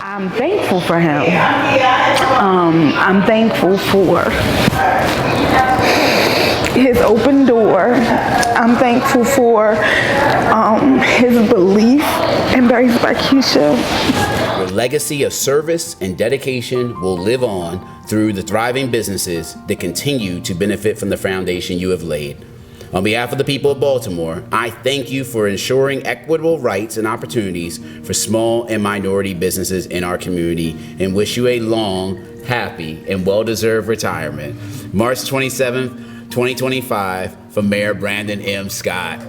I'm thankful for him. I'm thankful for his open door. I'm thankful for his belief in Barry's Barkeisha. Your legacy of service and dedication will live on through the thriving businesses that continue to benefit from the foundation you have laid. On behalf of the people of Baltimore, I thank you for ensuring equitable rights and opportunities for small and minority businesses in our community and wish you a long, happy, and well-deserved retirement. March 27th, 2025, from Mayor Brandon M. Scott.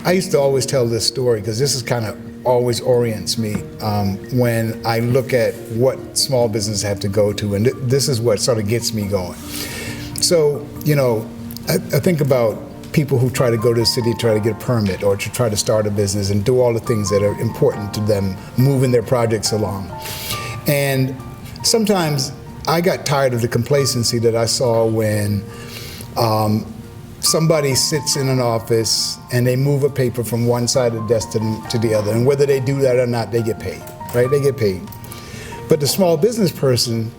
I used to always tell this story because this is kind of always orients me when I look at what small businesses have to go to, and this is what sort of gets me going. So, I think about people who try to go to the city to try to get a permit or to try to start a business and do all the things that are important to them, moving their projects along. And sometimes I got tired of the complacency that I saw when somebody sits in an office and they move a paper from one side of the desk to the other, and whether they do that or not, they get paid, right? They get paid. But the small business person,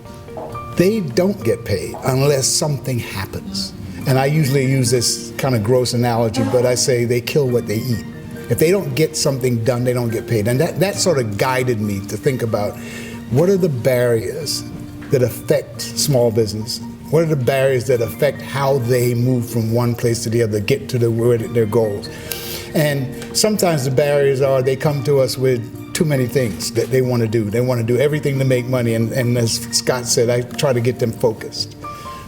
they don't get paid unless something happens. And I usually use this kind of gross analogy, but I say they kill what they eat. If they don't get something done, they don't get paid. And that sort of guided me to think about what are the barriers that affect small business? What are the barriers that affect how they move from one place to the other, get to their goals? And sometimes the barriers are they come to us with too many things that they want to do. They want to do everything to make money, and as Scott said, I try to get them focused,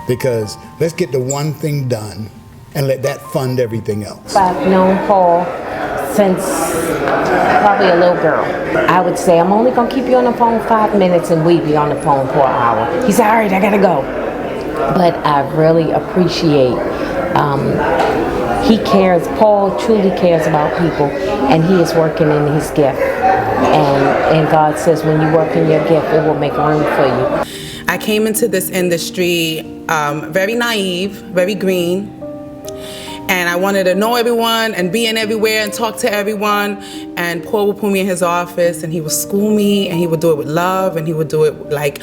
because let's get the one thing done and let that fund everything else. I've known Paul since probably a little girl. I would say, I'm only gonna keep you on the phone 5 minutes, and we'd be on the phone for an hour. He said, all right, I gotta go. But I really appreciate, he cares, Paul truly cares about people, and he is working in his gift. And God says when you work in your gift, it will make room for you. I came into this industry very naive, very green, and I wanted to know everyone and be in everywhere and talk to everyone. And Paul would put me in his office and he would school me, and he would do it with love, and he would do it like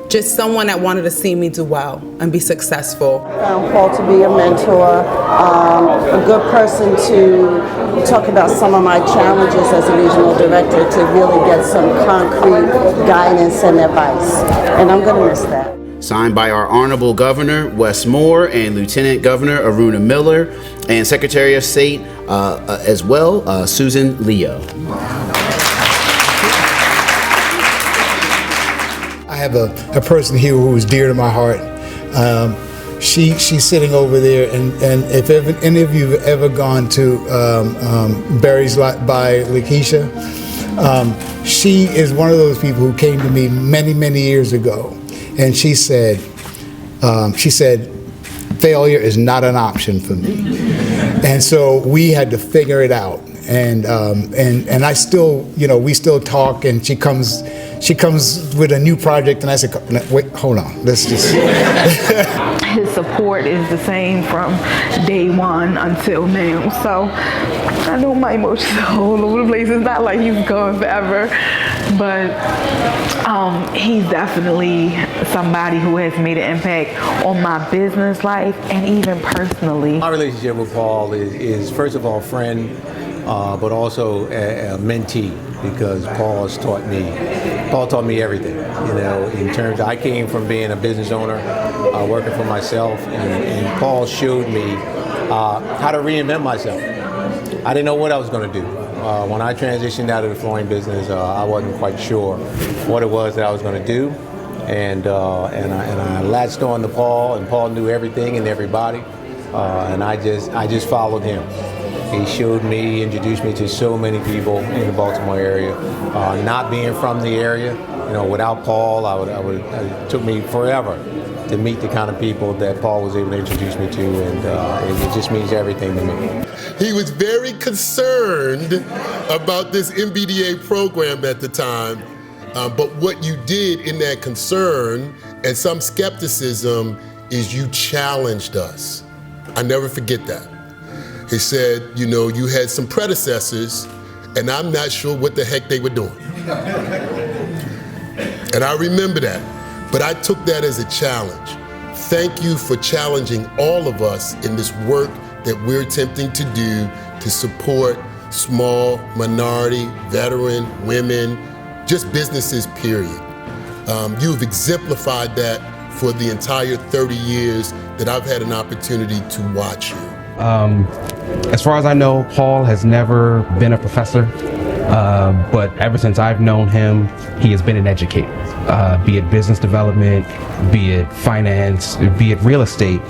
just someone that wanted to see me do well and be successful. I found Paul to be a mentor, a good person to talk about some of my challenges as a regional director, to really get some concrete guidance and advice. And I'm going to miss that. Signed by our Honorable Governor, Wes Moore, and Lieutenant Governor Aruna Miller, and Secretary of State as well, Susan Leo. I have a person here who is dear to my heart. She's sitting over there, and if any of you have ever gone to Barry's Lot by Lakeisha, she is one of those people who came to me many years ago, and she said, failure is not an option for me. And so we had to figure it out. And I still, we still talk, and she comes with a new project, and I said, wait, hold on, let's just. His support is the same from day one until now. So I know my emotions are all over the place. It's not like he's gone forever, but he's definitely somebody who has made an impact on my business life and even personally. My relationship with Paul is first of all, a friend, but also a mentee, because Paul taught me everything. In terms, I came from being a business owner, working for myself, and Paul showed me how to reinvent myself. I didn't know what I was going to do. When I transitioned out of the flooring business, I wasn't quite sure what it was that I was going to do, and I latched on to Paul, and Paul knew everything and everybody, and I just followed him. He showed me, introduced me to so many people in the Baltimore area. Not being from the area, without Paul, it took me forever to meet the kind of people that Paul was able to introduce me to, and it just means everything to me. He was very concerned about this MBDA program at the time, but what you did in that concern and some skepticism is you challenged us. I never forget that. He said, you had some predecessors and I'm not sure what the heck they were doing. And I remember that. But I took that as a challenge. Thank you for challenging all of us in this work that we're attempting to do to support small, minority, veteran, women, just businesses, period. You've exemplified that for the entire 30 years that I've had an opportunity to watch you. As far as I know, Paul has never been a professor, but ever since I've known him, he has been an educator, be it business development, be it finance, be it real estate.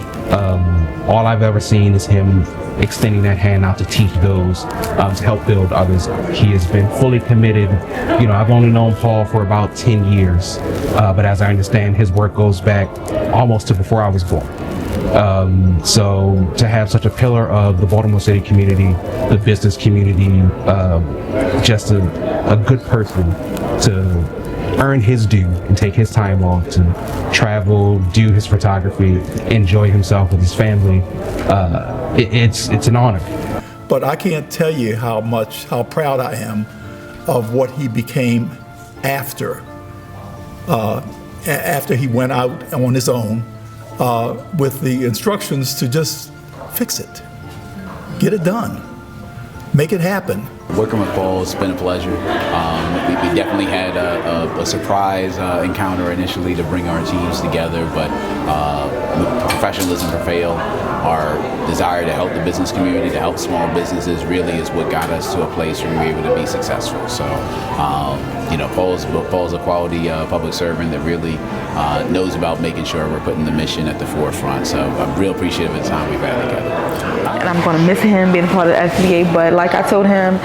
All I've ever seen is him extending that hand out to teach those, to help build others. He has been fully committed. You know, I've only known Paul for about 10 years, but as I understand, his work goes back almost to before I was born. So to have such a pillar of the Baltimore City community, the business community, just a good person to earn his due and take his time off to travel, do his photography, enjoy himself with his family, it's an honor. But I can't tell you how proud I am of what he became after he went out on his own, with the instructions to just fix it, get it done, make it happen. Working with Paul has been a pleasure. We definitely had a surprise encounter initially to bring our teams together, but professionalism prevailed. Our desire to help the business community, to help small businesses, really is what got us to a place where we were able to be successful. So, Paul's a quality public servant that really knows about making sure we're putting the mission at the forefront. So I'm real appreciative of the time we've had together. And I'm going to miss him being part of the SBA, but like I told him,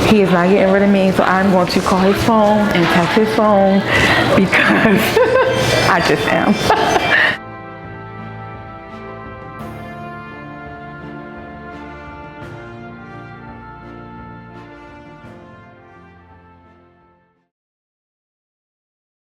he is not getting rid of me, so I'm going to call his phone and text his phone because I just am.